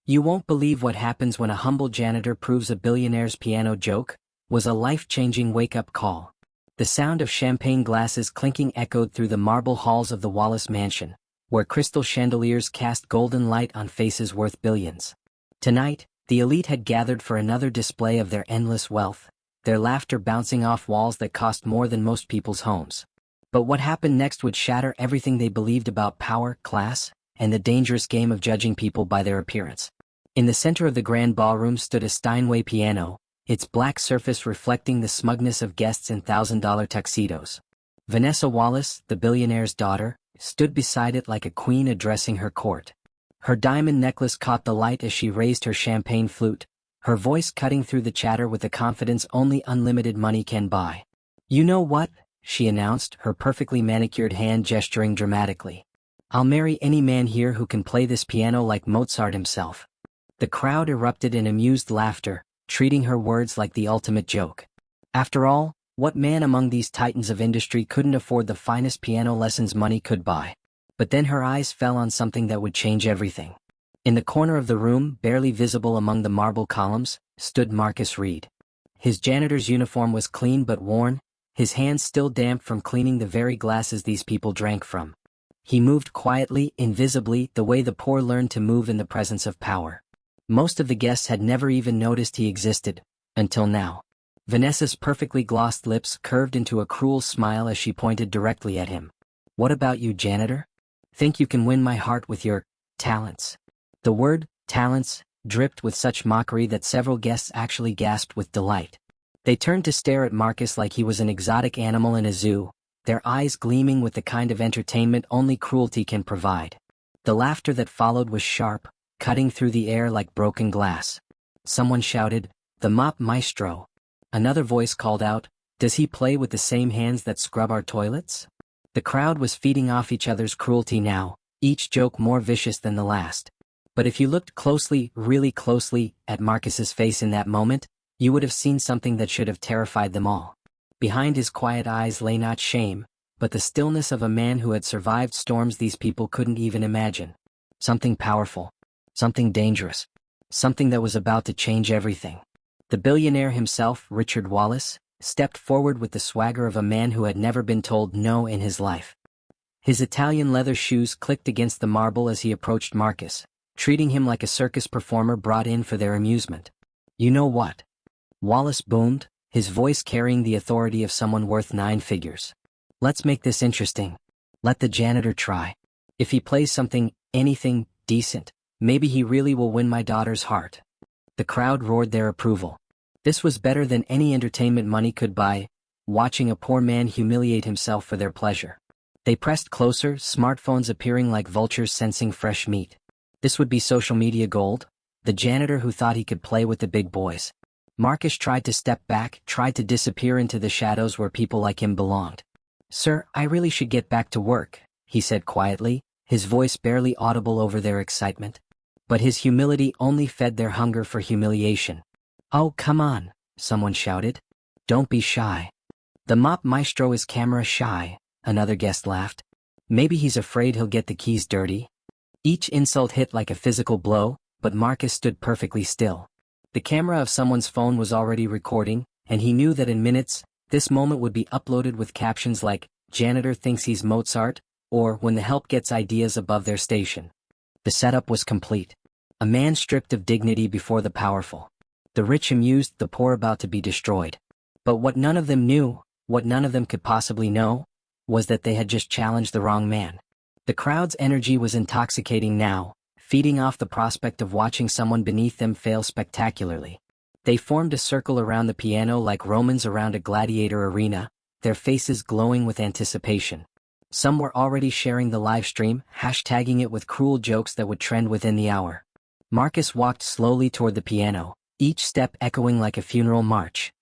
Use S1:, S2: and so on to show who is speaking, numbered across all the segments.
S1: "You won't believe what happens when a humble janitor proves a billionaire's piano joke," was a life-changing wake-up call. The sound of champagne glasses clinking echoed through the marble halls of the Wallace mansion, where crystal chandeliers cast golden light on faces worth billions. Tonight, the elite had gathered for another display of their endless wealth, their laughter bouncing off walls that cost more than most people's homes. But what happened next would shatter everything they believed about power, class, and the dangerous game of judging people by their appearance. In the center of the grand ballroom stood a Steinway piano, its black surface reflecting the smugness of guests in $1,000 tuxedos. Vanessa Wallace, the billionaire's daughter, stood beside it like a queen addressing her court. Her diamond necklace caught the light as she raised her champagne flute, her voice cutting through the chatter with the confidence only unlimited money can buy. "You know what?" she announced, her perfectly manicured hand gesturing dramatically. "I'll marry any man here who can play this piano like Mozart himself." The crowd erupted in amused laughter, treating her words like the ultimate joke. After all, what man among these titans of industry couldn't afford the finest piano lessons money could buy? But then her eyes fell on something that would change everything. In the corner of the room, barely visible among the marble columns, stood Marcus Reed. His janitor's uniform was clean but worn, his hands still damp from cleaning the very glasses these people drank from. He moved quietly, invisibly, the way the poor learn to move in the presence of power. Most of the guests had never even noticed he existed, until now. Vanessa's perfectly glossed lips curved into a cruel smile as she pointed directly at him. "What about you, janitor? Think you can win my heart with your talents?" The word, talents, dripped with such mockery that several guests actually gasped with delight. They turned to stare at Marcus like he was an exotic animal in a zoo, their eyes gleaming with the kind of entertainment only cruelty can provide. The laughter that followed was sharp, cutting through the air like broken glass. Someone shouted, "The mop maestro." Another voice called out, "Does he play with the same hands that scrub our toilets?" The crowd was feeding off each other's cruelty now, each joke more vicious than the last. But if you looked closely, really closely, at Marcus's face in that moment, you would have seen something that should have terrified them all. Behind his quiet eyes lay not shame, but the stillness of a man who had survived storms these people couldn't even imagine. Something powerful. Something dangerous. Something that was about to change everything. The billionaire himself, Richard Wallace, stepped forward with the swagger of a man who had never been told no in his life. His Italian leather shoes clicked against the marble as he approached Marcus, treating him like a circus performer brought in for their amusement. "You know what?" Wallace boomed, his voice carrying the authority of someone worth 9 figures. "Let's make this interesting. Let the janitor try. If he plays something, anything, decent, maybe he really will win my daughter's heart." The crowd roared their approval. This was better than any entertainment money could buy, watching a poor man humiliate himself for their pleasure. They pressed closer, smartphones appearing like vultures sensing fresh meat. This would be social media gold, the janitor who thought he could play with the big boys. Marcus tried to step back, tried to disappear into the shadows where people like him belonged. "Sir, I really should get back to work," he said quietly, his voice barely audible over their excitement. But his humility only fed their hunger for humiliation. "Oh, come on," someone shouted. "Don't be shy." "The mop maestro is camera shy," another guest laughed. "Maybe he's afraid he'll get the keys dirty." Each insult hit like a physical blow, but Marcus stood perfectly still. The camera of someone's phone was already recording, and he knew that in minutes, this moment would be uploaded with captions like, "Janitor thinks he's Mozart," or "When the help gets ideas above their station." The setup was complete. A man stripped of dignity before the powerful. The rich amused, the poor about to be destroyed. But what none of them knew, what none of them could possibly know, was that they had just challenged the wrong man. The crowd's energy was intoxicating now, feeding off the prospect of watching someone beneath them fail spectacularly. They formed a circle around the piano like Romans around a gladiator arena, their faces glowing with anticipation. Some were already sharing the live stream, hashtagging it with cruel jokes that would trend within the hour. Marcus walked slowly toward the piano, each step echoing like a funeral march.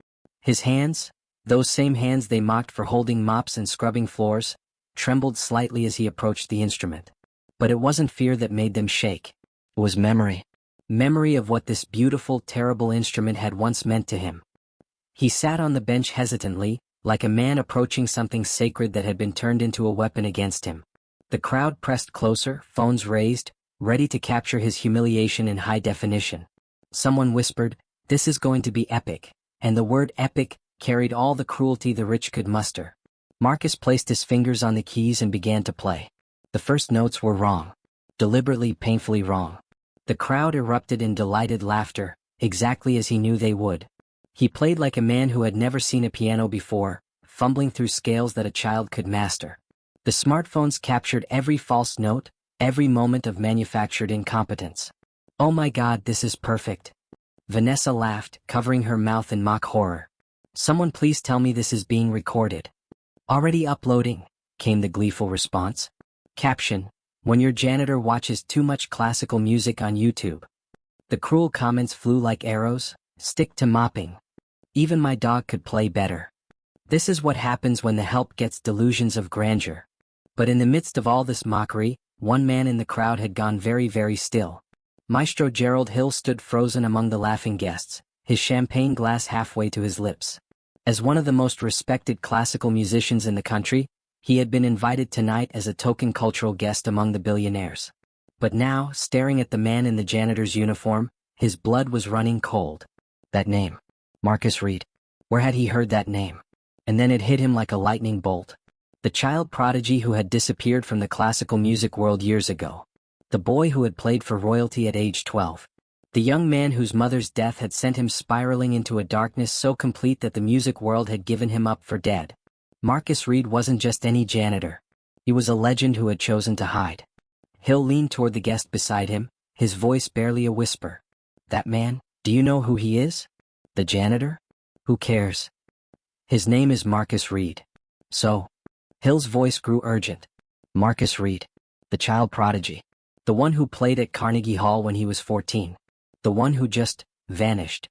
S1: His hands, those same hands they mocked for holding mops and scrubbing floors, trembled slightly as he approached the instrument. But it wasn't fear that made them shake. It was memory. Memory of what this beautiful, terrible instrument had once meant to him. He sat on the bench hesitantly, like a man approaching something sacred that had been turned into a weapon against him. The crowd pressed closer, phones raised, ready to capture his humiliation in high definition. Someone whispered, "This is going to be epic," and the word epic carried all the cruelty the rich could muster. Marcus placed his fingers on the keys and began to play. The first notes were wrong. Deliberately, painfully wrong. The crowd erupted in delighted laughter, exactly as he knew they would. He played like a man who had never seen a piano before, fumbling through scales that a child could master. The smartphones captured every false note, every moment of manufactured incompetence. "Oh my God, this is perfect." Vanessa laughed, covering her mouth in mock horror. "Someone please tell me this is being recorded." "Already uploading," came the gleeful response. Caption: "When your janitor watches too much classical music on YouTube." The cruel comments flew like arrows. "Stick to mopping. Even my dog could play better." This is what happens when the help gets delusions of grandeur. But in the midst of all this mockery, one man in the crowd had gone very, very still. Maestro Gerald Hill stood frozen among the laughing guests, his champagne glass halfway to his lips. As one of the most respected classical musicians in the country, he had been invited tonight as a token cultural guest among the billionaires. But now, staring at the man in the janitor's uniform, his blood was running cold. That name. Marcus Reed. Where had he heard that name? And then it hit him like a lightning bolt. The child prodigy who had disappeared from the classical music world years ago. The boy who had played for royalty at age 12. The young man whose mother's death had sent him spiraling into a darkness so complete that the music world had given him up for dead. Marcus Reed wasn't just any janitor. He was a legend who had chosen to hide. Hill leaned toward the guest beside him, his voice barely a whisper. "That man, do you know who he is? The janitor? Who cares? His name is Marcus Reed." "So?" Hill's voice grew urgent. "Marcus Reed. The child prodigy. The one who played at Carnegie Hall when he was 14. The one who just vanished."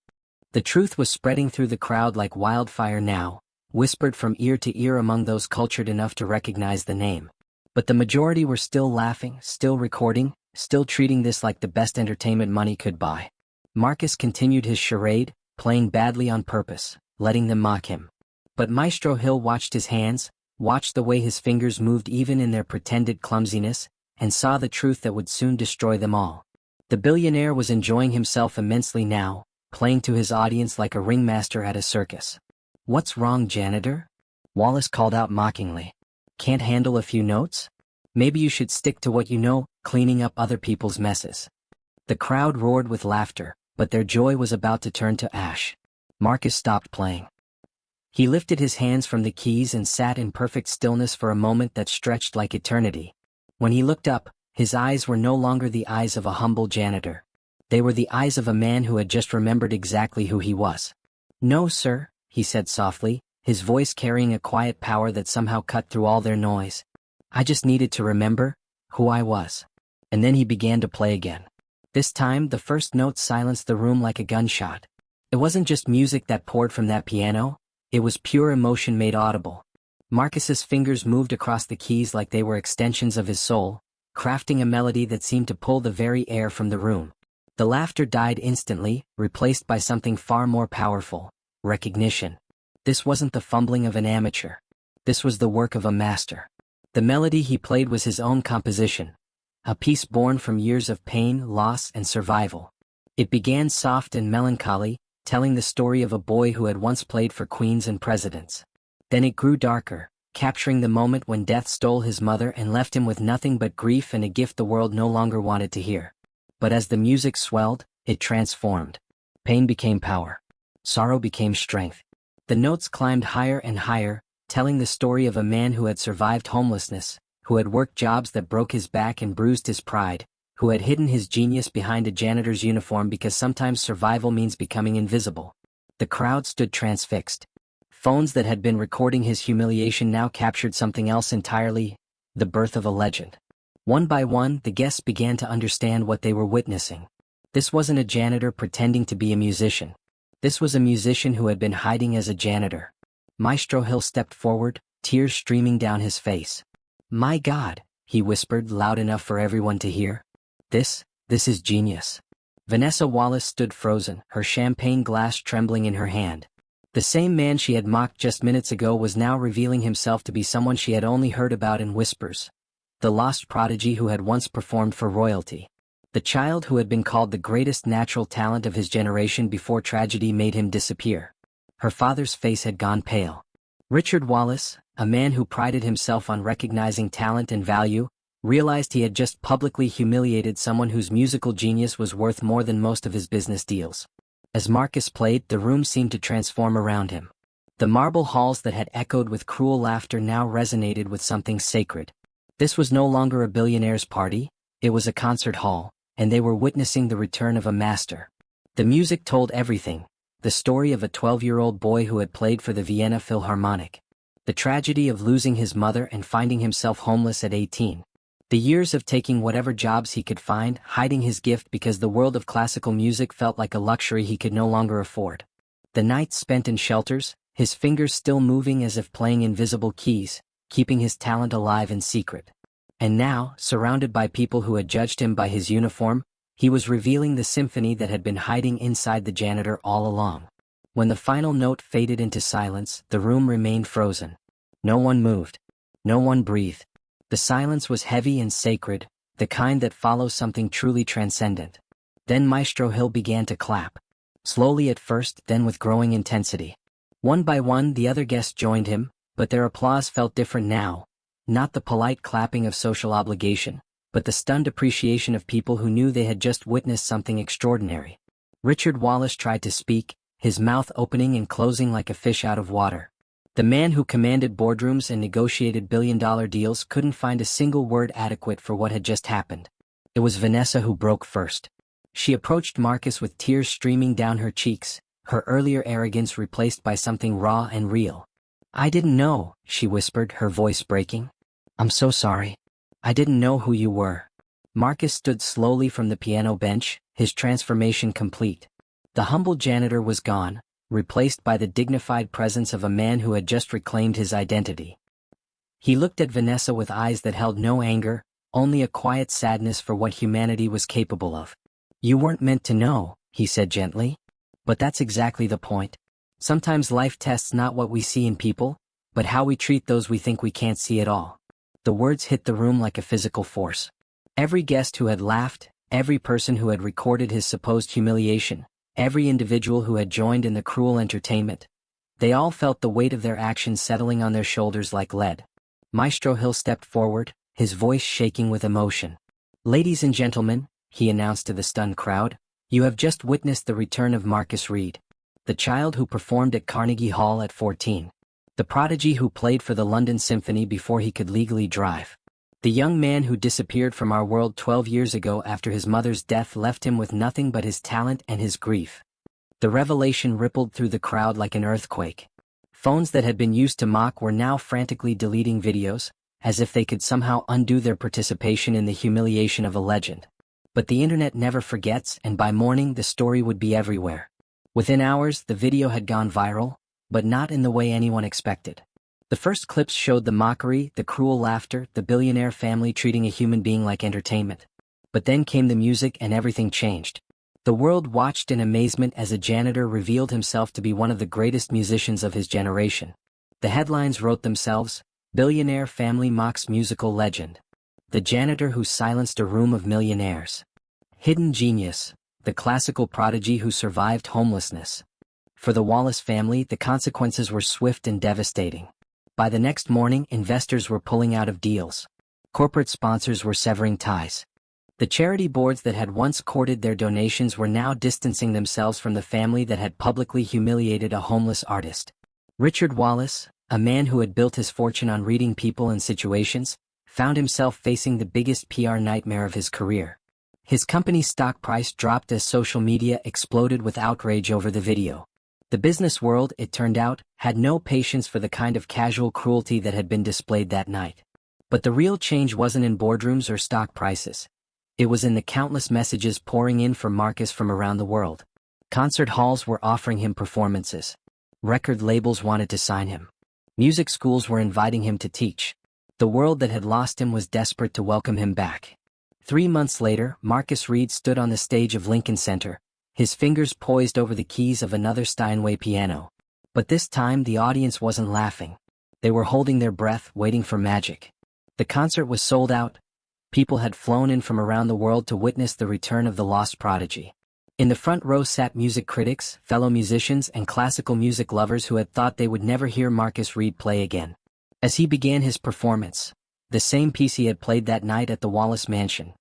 S1: The truth was spreading through the crowd like wildfire now, whispered from ear to ear among those cultured enough to recognize the name. But the majority were still laughing, still recording, still treating this like the best entertainment money could buy. Marcus continued his charade, playing badly on purpose, letting them mock him. But Maestro Hill watched his hands, watched the way his fingers moved even in their pretended clumsiness, and saw the truth that would soon destroy them all. The billionaire was enjoying himself immensely now, playing to his audience like a ringmaster at a circus. "What's wrong, janitor?" Wallace called out mockingly. "Can't handle a few notes? Maybe you should stick to what you know, cleaning up other people's messes." The crowd roared with laughter, but their joy was about to turn to ash. Marcus stopped playing. He lifted his hands from the keys and sat in perfect stillness for a moment that stretched like eternity. When he looked up, his eyes were no longer the eyes of a humble janitor. They were the eyes of a man who had just remembered exactly who he was. "No, sir," he said softly, his voice carrying a quiet power that somehow cut through all their noise. "I just needed to remember who I was." And then he began to play again. This time, the first note silenced the room like a gunshot. It wasn't just music that poured from that piano. It was pure emotion made audible. Marcus's fingers moved across the keys like they were extensions of his soul, crafting a melody that seemed to pull the very air from the room. The laughter died instantly, replaced by something far more powerful: recognition. This wasn't the fumbling of an amateur. This was the work of a master. The melody he played was his own composition, a piece born from years of pain, loss, and survival. It began soft and melancholy, telling the story of a boy who had once played for queens and presidents. Then it grew darker, capturing the moment when death stole his mother and left him with nothing but grief and a gift the world no longer wanted to hear. But as the music swelled, it transformed. Pain became power. Sorrow became strength. The notes climbed higher and higher, telling the story of a man who had survived homelessness, who had worked jobs that broke his back and bruised his pride, who had hidden his genius behind a janitor's uniform because sometimes survival means becoming invisible. The crowd stood transfixed. Phones that had been recording his humiliation now captured something else entirely: the birth of a legend. One by one, the guests began to understand what they were witnessing. This wasn't a janitor pretending to be a musician. This was a musician who had been hiding as a janitor. Maestro Hill stepped forward, tears streaming down his face. "My God," he whispered loud enough for everyone to hear. This is genius." Vanessa Wallace stood frozen, her champagne glass trembling in her hand. The same man she had mocked just minutes ago was now revealing himself to be someone she had only heard about in whispers. The lost prodigy who had once performed for royalty. The child who had been called the greatest natural talent of his generation before tragedy made him disappear. Her father's face had gone pale. Richard Wallace, a man who prided himself on recognizing talent and value, realized he had just publicly humiliated someone whose musical genius was worth more than most of his business deals. As Marcus played, the room seemed to transform around him. The marble halls that had echoed with cruel laughter now resonated with something sacred. This was no longer a billionaire's party, it was a concert hall, and they were witnessing the return of a master. The music told everything, the story of a 12-year-old boy who had played for the Vienna Philharmonic. The tragedy of losing his mother and finding himself homeless at 18. The years of taking whatever jobs he could find, hiding his gift because the world of classical music felt like a luxury he could no longer afford. The nights spent in shelters, his fingers still moving as if playing invisible keys, keeping his talent alive in secret. And now, surrounded by people who had judged him by his uniform, he was revealing the symphony that had been hiding inside the janitor all along. When the final note faded into silence, the room remained frozen. No one moved. No one breathed. The silence was heavy and sacred, the kind that follows something truly transcendent. Then Maestro Hill began to clap. Slowly at first, then with growing intensity. One by one the other guests joined him, but their applause felt different now. Not the polite clapping of social obligation, but the stunned appreciation of people who knew they had just witnessed something extraordinary. Richard Wallace tried to speak, his mouth opening and closing like a fish out of water. The man who commanded boardrooms and negotiated billion-dollar deals couldn't find a single word adequate for what had just happened. It was Vanessa who broke first. She approached Marcus with tears streaming down her cheeks, her earlier arrogance replaced by something raw and real. "I didn't know," she whispered, her voice breaking. "I'm so sorry. I didn't know who you were." Marcus stood slowly from the piano bench, his transformation complete. The humble janitor was gone, replaced by the dignified presence of a man who had just reclaimed his identity. He looked at Vanessa with eyes that held no anger, only a quiet sadness for what humanity was capable of. "You weren't meant to know," he said gently. "But that's exactly the point. Sometimes life tests not what we see in people, but how we treat those we think we can't see at all." The words hit the room like a physical force. Every guest who had laughed, every person who had recorded his supposed humiliation, every individual who had joined in the cruel entertainment, they all felt the weight of their actions settling on their shoulders like lead. Maestro Hill stepped forward, his voice shaking with emotion. "Ladies and gentlemen," he announced to the stunned crowd, "you have just witnessed the return of Marcus Reed, the child who performed at Carnegie Hall at 14. The prodigy who played for the London Symphony before he could legally drive. The young man who disappeared from our world 12 years ago after his mother's death left him with nothing but his talent and his grief." The revelation rippled through the crowd like an earthquake. Phones that had been used to mock were now frantically deleting videos, as if they could somehow undo their participation in the humiliation of a legend. But the internet never forgets, and by morning the story would be everywhere. Within hours, the video had gone viral, but not in the way anyone expected. The first clips showed the mockery, the cruel laughter, the billionaire family treating a human being like entertainment. But then came the music and everything changed. The world watched in amazement as a janitor revealed himself to be one of the greatest musicians of his generation. The headlines wrote themselves, "Billionaire Family Mocks Musical Legend. The Janitor Who Silenced a Room of Millionaires. Hidden Genius, the classical prodigy who survived homelessness." For the Wallace family, the consequences were swift and devastating. By the next morning, investors were pulling out of deals. Corporate sponsors were severing ties. The charity boards that had once courted their donations were now distancing themselves from the family that had publicly humiliated a homeless artist. Richard Wallace, a man who had built his fortune on reading people and situations, found himself facing the biggest PR nightmare of his career. His company's stock price dropped as social media exploded with outrage over the video. The business world, it turned out, had no patience for the kind of casual cruelty that had been displayed that night. But the real change wasn't in boardrooms or stock prices. It was in the countless messages pouring in for Marcus from around the world. Concert halls were offering him performances. Record labels wanted to sign him. Music schools were inviting him to teach. The world that had lost him was desperate to welcome him back. 3 months later, Marcus Reed stood on the stage of Lincoln Center, his fingers poised over the keys of another Steinway piano. But this time the audience wasn't laughing. They were holding their breath, waiting for magic. The concert was sold out. People had flown in from around the world to witness the return of the lost prodigy. In the front row sat music critics, fellow musicians, and classical music lovers who had thought they would never hear Marcus Reed play again. As he began his performance, the same piece he had played that night at the Wallace Mansion,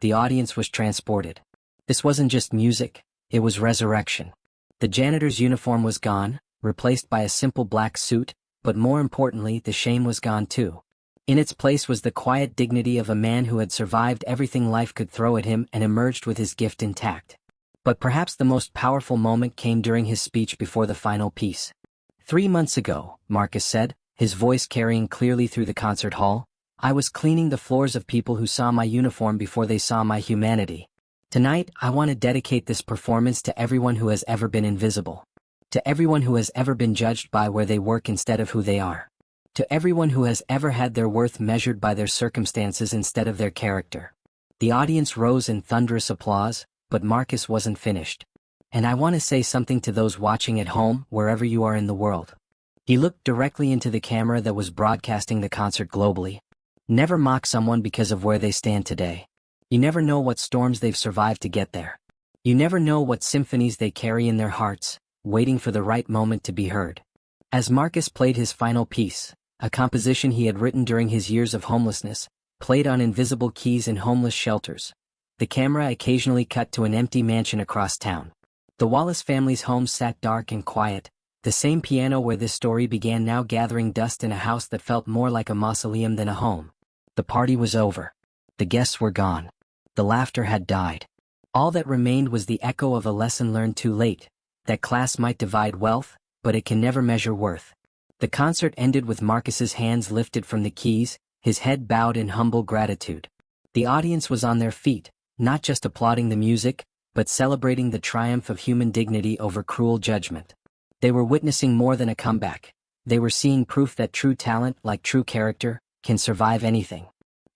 S1: the audience was transported. This wasn't just music, it was resurrection. The janitor's uniform was gone, replaced by a simple black suit, but more importantly, the shame was gone too. In its place was the quiet dignity of a man who had survived everything life could throw at him and emerged with his gift intact. But perhaps the most powerful moment came during his speech before the final piece. 3 months ago, Marcus said, his voice carrying clearly through the concert hall, I was cleaning the floors of people who saw my uniform before they saw my humanity. Tonight, I want to dedicate this performance to everyone who has ever been invisible. To everyone who has ever been judged by where they work instead of who they are. To everyone who has ever had their worth measured by their circumstances instead of their character. The audience rose in thunderous applause, but Marcus wasn't finished. And I want to say something to those watching at home, wherever you are in the world. He looked directly into the camera that was broadcasting the concert globally. Never mock someone because of where they stand today. You never know what storms they've survived to get there. You never know what symphonies they carry in their hearts, waiting for the right moment to be heard. As Marcus played his final piece, a composition he had written during his years of homelessness, played on invisible keys in homeless shelters, the camera occasionally cut to an empty mansion across town. The Wallace family's home sat dark and quiet, the same piano where this story began now gathering dust in a house that felt more like a mausoleum than a home. The party was over. The guests were gone. The laughter had died. All that remained was the echo of a lesson learned too late, that class might divide wealth, but it can never measure worth. The concert ended with Marcus's hands lifted from the keys, his head bowed in humble gratitude. The audience was on their feet, not just applauding the music, but celebrating the triumph of human dignity over cruel judgment. They were witnessing more than a comeback. They were seeing proof that true talent, like true character, can survive anything.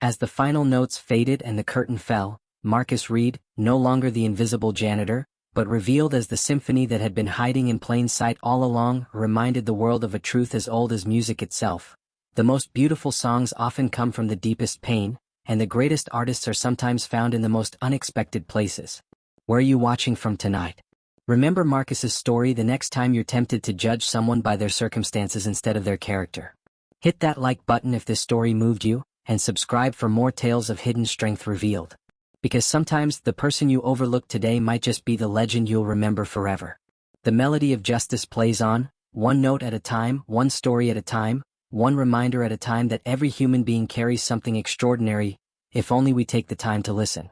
S1: As the final notes faded and the curtain fell, Marcus Reed, no longer the invisible janitor, but revealed as the symphony that had been hiding in plain sight all along, reminded the world of a truth as old as music itself. The most beautiful songs often come from the deepest pain, and the greatest artists are sometimes found in the most unexpected places. Where are you watching from tonight? Remember Marcus's story the next time you're tempted to judge someone by their circumstances instead of their character. Hit that like button if this story moved you, and subscribe for more tales of hidden strength revealed. Because sometimes the person you overlooked today might just be the legend you'll remember forever. The melody of justice plays on, one note at a time, one story at a time, one reminder at a time that every human being carries something extraordinary, if only we take the time to listen.